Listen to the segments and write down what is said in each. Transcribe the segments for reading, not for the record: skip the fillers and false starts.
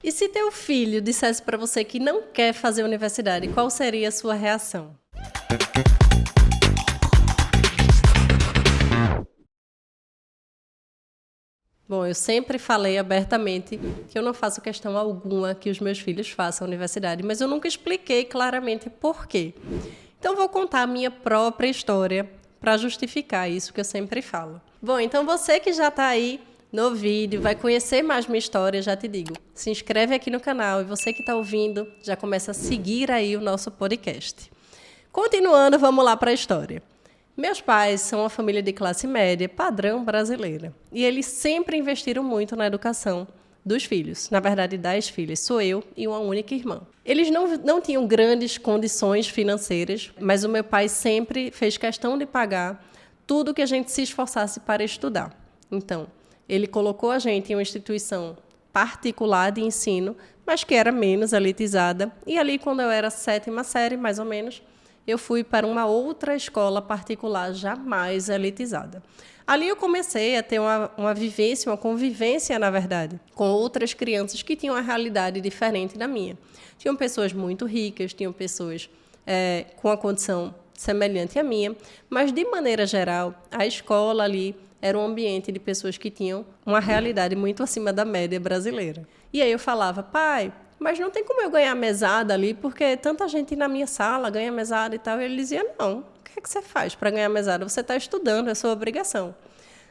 E se teu filho dissesse para você que não quer fazer universidade, qual seria a sua reação? Bom, eu sempre falei abertamente que eu não faço questão alguma que os meus filhos façam universidade, mas eu nunca expliquei claramente por quê. Então, vou contar a minha própria história para justificar isso que eu sempre falo. Bom, então você que já está aí no vídeo, vai conhecer mais minha história, já te digo. Se inscreve aqui no canal e você que está ouvindo, já começa a seguir aí o nosso podcast. Continuando, vamos lá para a história. Meus pais são uma família de classe média, padrão brasileira. E eles sempre investiram muito na educação dos filhos. Na verdade, das filhas. Sou eu e uma única irmã. Eles não tinham grandes condições financeiras, mas o meu pai sempre fez questão de pagar tudo que a gente se esforçasse para estudar. Então, ele colocou a gente em uma instituição particular de ensino, mas que era menos elitizada. E ali, quando eu era 7ª série, mais ou menos, eu fui para uma outra escola particular já mais elitizada. Ali eu comecei a ter uma vivência, uma convivência, na verdade, com outras crianças que tinham uma realidade diferente da minha. Tinham pessoas muito ricas, tinham pessoas com a condição semelhante à minha, mas, de maneira geral, a escola ali era um ambiente de pessoas que tinham uma realidade muito acima da média brasileira. E aí eu falava, pai, mas não tem como eu ganhar mesada ali, porque tanta gente na minha sala ganha mesada e tal. E ele dizia, não, o que é que você faz para ganhar mesada? Você está estudando, é sua obrigação.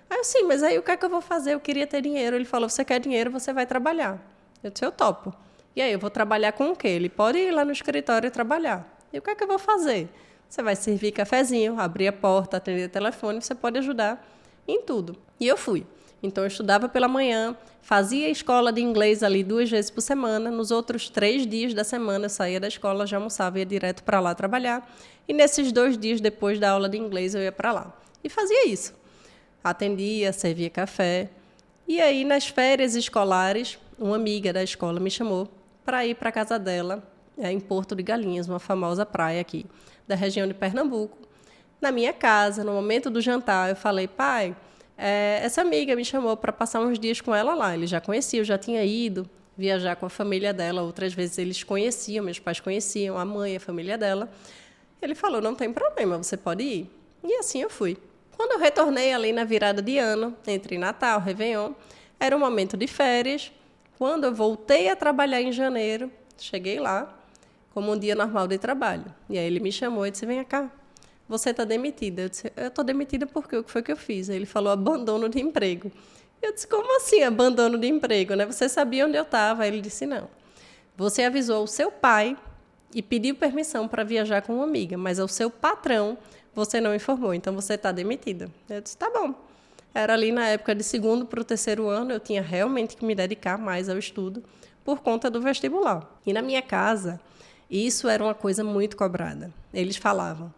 Aí eu, sim, mas aí o que é que eu vou fazer? Eu queria ter dinheiro. Ele falou, você quer dinheiro, você vai trabalhar. Eu disse, eu topo. E aí, eu vou trabalhar com o quê? Ele pode ir lá no escritório e trabalhar. E o que é que eu vou fazer? Você vai servir cafezinho, abrir a porta, atender o telefone, você pode ajudar em tudo. E eu fui. Então, eu estudava pela manhã, fazia escola de inglês ali 2 vezes por semana. Nos outros 3 dias da semana, eu saía da escola, já almoçava e ia direto para lá trabalhar. E nesses 2 dias, depois da aula de inglês, eu ia para lá. E fazia isso. Atendia, servia café. E aí, nas férias escolares, uma amiga da escola me chamou para ir para a casa dela, em Porto de Galinhas, uma famosa praia aqui, da região de Pernambuco. Na minha casa, no momento do jantar, eu falei, pai, essa amiga me chamou para passar uns dias com ela lá. Ele já conhecia, eu já tinha ido viajar com a família dela. Outras vezes eles conheciam, meus pais conheciam, a mãe, a família dela. Ele falou, não tem problema, você pode ir. E assim eu fui. Quando eu retornei ali na virada de ano, entre Natal e Réveillon, era um momento de férias. Quando eu voltei a trabalhar em janeiro, cheguei lá como um dia normal de trabalho. E aí ele me chamou e disse, vem cá. Você está demitida. Eu disse, eu estou demitida porque o que foi que eu fiz? Ele falou, abandono de emprego. Eu disse, como assim abandono de emprego? Né? Você sabia onde eu estava? Ele disse, não. Você avisou o seu pai e pediu permissão para viajar com uma amiga, mas ao seu patrão você não informou, então você está demitida. Eu disse, tá bom. Era ali na época de 2º para o 3º ano, eu tinha realmente que me dedicar mais ao estudo por conta do vestibular. E na minha casa, isso era uma coisa muito cobrada. Eles falavam,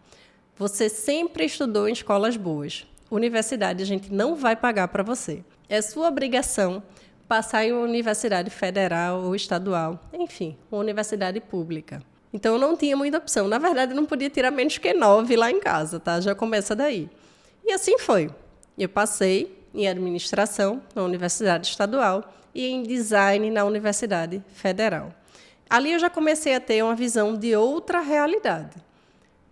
você sempre estudou em escolas boas. Universidade a gente não vai pagar para você. É sua obrigação passar em uma universidade federal ou estadual. Enfim, uma universidade pública. Então, eu não tinha muita opção. Na verdade, eu não podia tirar menos que 9 lá em casa, tá? Já começa daí. E assim foi. Eu passei em administração na Universidade Estadual e em design na Universidade Federal. Ali eu já comecei a ter uma visão de outra realidade.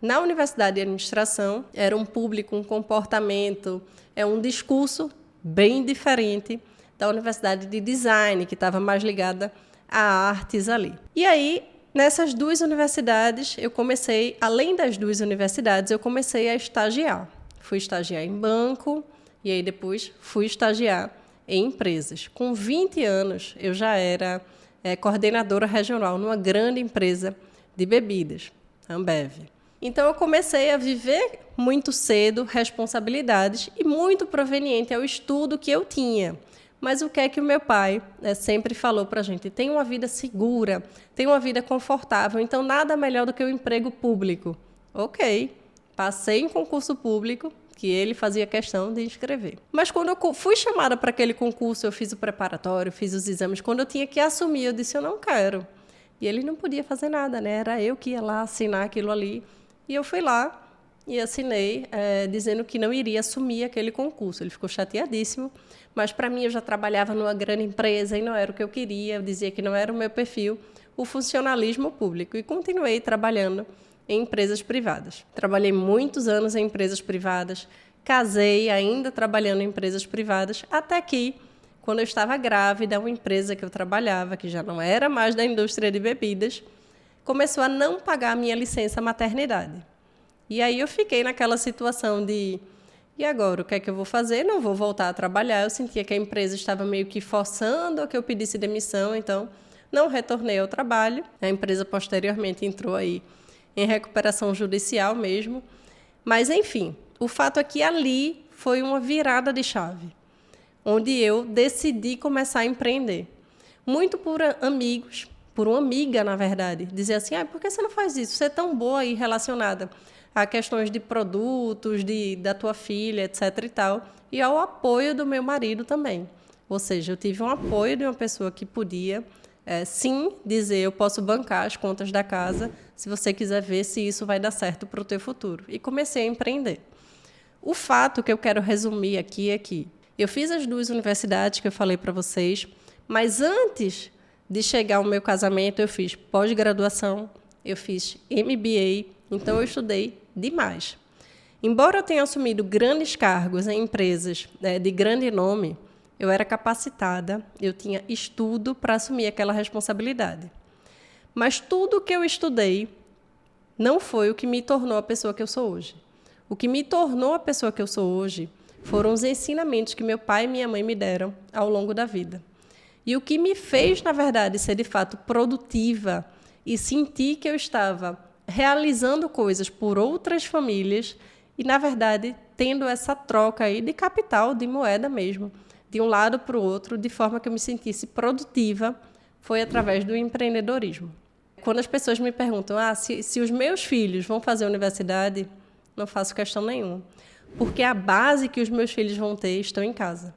Na Universidade de Administração, era um público, um comportamento, um discurso bem diferente da Universidade de Design, que estava mais ligada a artes ali. E aí, nessas 2 universidades, eu comecei, além das 2 universidades, eu comecei a estagiar. Fui estagiar em banco e aí depois fui estagiar em empresas. Com 20 anos, eu já era coordenadora regional numa grande empresa de bebidas, Ambev. Então, eu comecei a viver muito cedo responsabilidades e muito proveniente ao estudo que eu tinha. Mas o que é que o meu pai sempre falou para a gente? Tem uma vida segura, tem uma vida confortável, então nada melhor do que o emprego público. Ok, passei em concurso público, que ele fazia questão de inscrever. Mas quando eu fui chamada para aquele concurso, eu fiz o preparatório, fiz os exames. Quando eu tinha que assumir, eu disse, eu não quero. E ele não podia fazer nada, né? Era eu que ia lá assinar aquilo ali. E eu fui lá e assinei dizendo que não iria assumir aquele concurso. Ele ficou chateadíssimo, mas para mim eu já trabalhava numa grande empresa e não era o que eu queria, eu dizia que não era o meu perfil, o funcionalismo público, e continuei trabalhando em empresas privadas. Trabalhei muitos anos em empresas privadas, casei ainda trabalhando em empresas privadas, até que, quando eu estava grávida, uma empresa que eu trabalhava, que já não era mais da indústria de bebidas, começou a não pagar a minha licença maternidade. E aí eu fiquei naquela situação de, e agora, o que é que eu vou fazer? Não vou voltar a trabalhar. Eu sentia que a empresa estava meio que forçando a que eu pedisse demissão, então não retornei ao trabalho. A empresa posteriormente entrou aí em recuperação judicial mesmo. Mas, enfim, o fato é que ali foi uma virada de chave, onde eu decidi começar a empreender. Muito por amigos, por uma amiga, na verdade, dizer assim, por que você não faz isso? Você é tão boa aí relacionada a questões de produtos, da tua filha, etc. e tal, e ao apoio do meu marido também. Ou seja, eu tive um apoio de uma pessoa que podia, sim, dizer, eu posso bancar as contas da casa, se você quiser ver se isso vai dar certo para o teu futuro. E comecei a empreender. O fato que eu quero resumir aqui é que eu fiz as 2 universidades que eu falei para vocês, mas antes de chegar ao meu casamento, eu fiz pós-graduação, eu fiz MBA, então eu estudei demais. Embora eu tenha assumido grandes cargos em empresas de grande nome, eu era capacitada, eu tinha estudo para assumir aquela responsabilidade. Mas tudo que eu estudei não foi o que me tornou a pessoa que eu sou hoje. O que me tornou a pessoa que eu sou hoje foram os ensinamentos que meu pai e minha mãe me deram ao longo da vida. E o que me fez, na verdade, ser de fato produtiva e sentir que eu estava realizando coisas por outras famílias e, na verdade, tendo essa troca aí de capital, de moeda mesmo, de um lado para o outro, de forma que eu me sentisse produtiva, foi através do empreendedorismo. Quando as pessoas me perguntam se os meus filhos vão fazer universidade, não faço questão nenhuma, porque a base que os meus filhos vão ter estão em casa.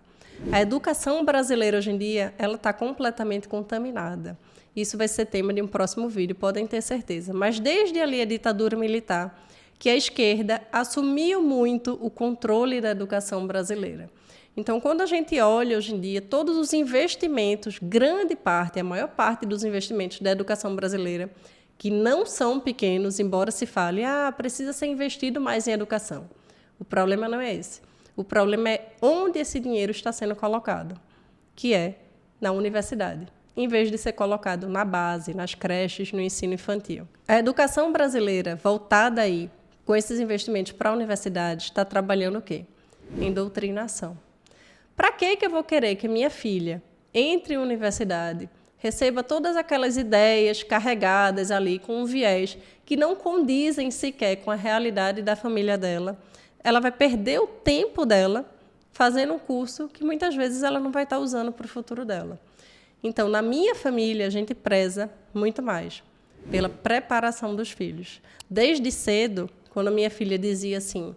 A educação brasileira hoje em dia ela está completamente contaminada. Isso vai ser tema de um próximo vídeo, podem ter certeza. Mas desde ali a ditadura militar, que a esquerda assumiu muito o controle da educação brasileira. Então, quando a gente olha hoje em dia todos os investimentos, grande parte, a maior parte dos investimentos da educação brasileira, que não são pequenos, embora se fale, precisa ser investido mais em educação. O problema não é esse. O problema é onde esse dinheiro está sendo colocado, que é na universidade, em vez de ser colocado na base, nas creches, no ensino infantil. A educação brasileira, voltada aí, com esses investimentos para a universidade, está trabalhando o quê? Em doutrinação. Para que eu vou querer que minha filha entre em universidade, receba todas aquelas ideias carregadas ali com um viés que não condizem sequer com a realidade da família dela? Ela vai perder o tempo dela fazendo um curso que muitas vezes ela não vai estar usando para o futuro dela. Então, na minha família, a gente preza muito mais pela preparação dos filhos. Desde cedo, quando minha filha dizia assim,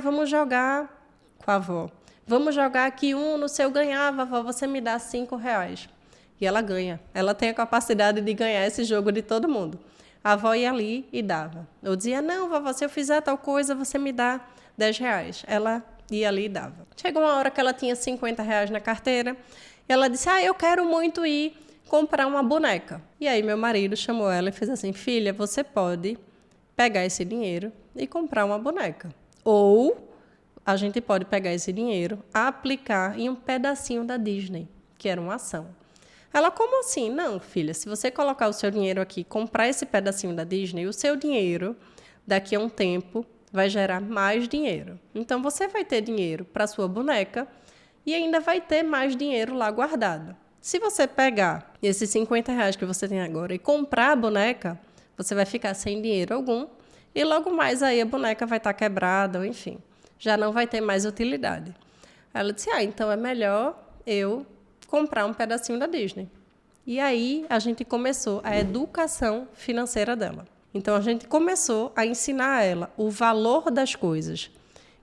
vamos jogar com a avó. Vamos jogar aqui no seu ganhava, avó, você me dá R$5. E ela ganha. Ela tem a capacidade de ganhar esse jogo de todo mundo. A avó ia ali e dava. Eu dizia, não, vovó, se eu fizer tal coisa, você me dá R$10. Ela ia ali e dava. Chegou uma hora que ela tinha R$50 na carteira. E ela disse, eu quero muito ir comprar uma boneca. E aí meu marido chamou ela e fez assim, filha, você pode pegar esse dinheiro e comprar uma boneca. Ou a gente pode pegar esse dinheiro, aplicar em um pedacinho da Disney, que era uma ação. Ela, como assim? Não, filha, se você colocar o seu dinheiro aqui, comprar esse pedacinho da Disney, o seu dinheiro, daqui a um tempo, vai gerar mais dinheiro. Então, você vai ter dinheiro para a sua boneca e ainda vai ter mais dinheiro lá guardado. Se você pegar esses R$50 que você tem agora e comprar a boneca, você vai ficar sem dinheiro algum e logo mais aí a boneca vai estar quebrada, ou enfim, já não vai ter mais utilidade. Ela disse, então é melhor eu comprar um pedacinho da Disney. E aí a gente começou a educação financeira dela. Então a gente começou a ensinar a ela o valor das coisas,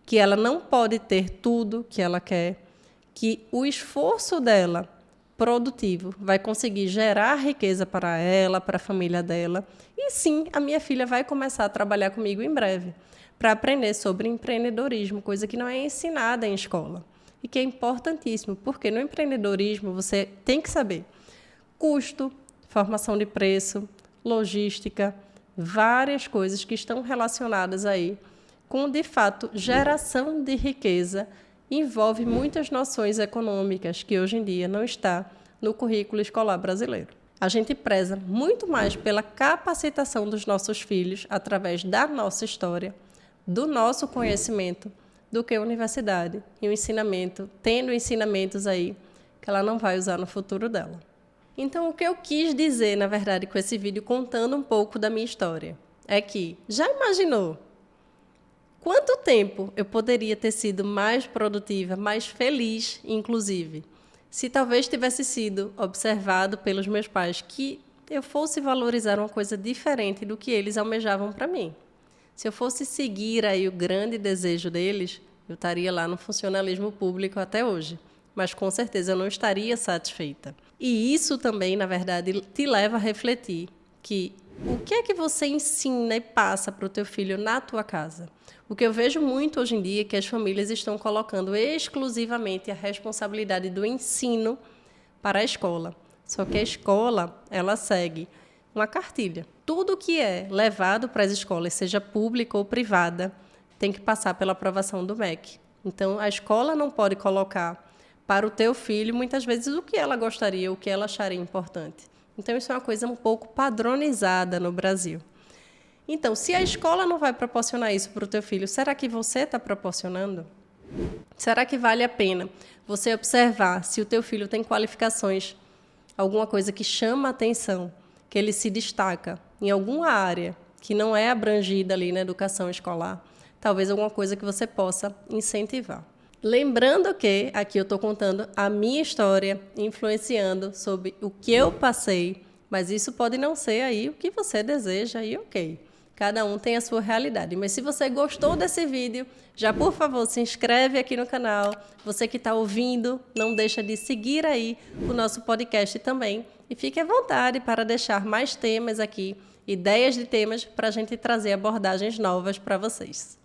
que ela não pode ter tudo que ela quer, que o esforço dela produtivo vai conseguir gerar riqueza para ela, para a família dela. E sim, a minha filha vai começar a trabalhar comigo em breve. para aprender sobre empreendedorismo, coisa que não é ensinada em escola e que é importantíssimo, porque no empreendedorismo você tem que saber custo, formação de preço, logística, várias coisas que estão relacionadas aí com, de fato, geração de riqueza, envolve muitas noções econômicas que hoje em dia não está no currículo escolar brasileiro. A gente preza muito mais pela capacitação dos nossos filhos através da nossa história, do nosso conhecimento, do que a universidade e o ensinamento, tendo ensinamentos aí que ela não vai usar no futuro dela. Então, o que eu quis dizer, na verdade, com esse vídeo, contando um pouco da minha história, é que, já imaginou quanto tempo eu poderia ter sido mais produtiva, mais feliz, inclusive, se talvez tivesse sido observado pelos meus pais que eu fosse valorizar uma coisa diferente do que eles almejavam para mim. Se eu fosse seguir aí o grande desejo deles, eu estaria lá no funcionalismo público até hoje. Mas, com certeza, eu não estaria satisfeita. E isso também, na verdade, te leva a refletir que o que é que você ensina e passa para o teu filho na tua casa? O que eu vejo muito hoje em dia é que as famílias estão colocando exclusivamente a responsabilidade do ensino para a escola. Só que a escola, ela segue uma cartilha. Tudo que é levado para as escolas, seja pública ou privada, tem que passar pela aprovação do MEC. Então, a escola não pode colocar para o teu filho, muitas vezes, o que ela gostaria, o que ela acharia importante. Então, isso é uma coisa um pouco padronizada no Brasil. Então, se a escola não vai proporcionar isso para o teu filho, será que você está proporcionando? Será que vale a pena você observar se o teu filho tem qualificações, alguma coisa que chama a atenção, que ele se destaca em alguma área que não é abrangida ali na educação escolar? Talvez alguma coisa que você possa incentivar. Lembrando que aqui eu estou contando a minha história, influenciando sobre o que eu passei, mas isso pode não ser aí o que você deseja e ok. Cada um tem a sua realidade. Mas se você gostou desse vídeo, já por favor se inscreve aqui no canal. Você que está ouvindo, não deixa de seguir aí o nosso podcast também. E fique à vontade para deixar mais temas aqui, ideias de temas para a gente trazer abordagens novas para vocês.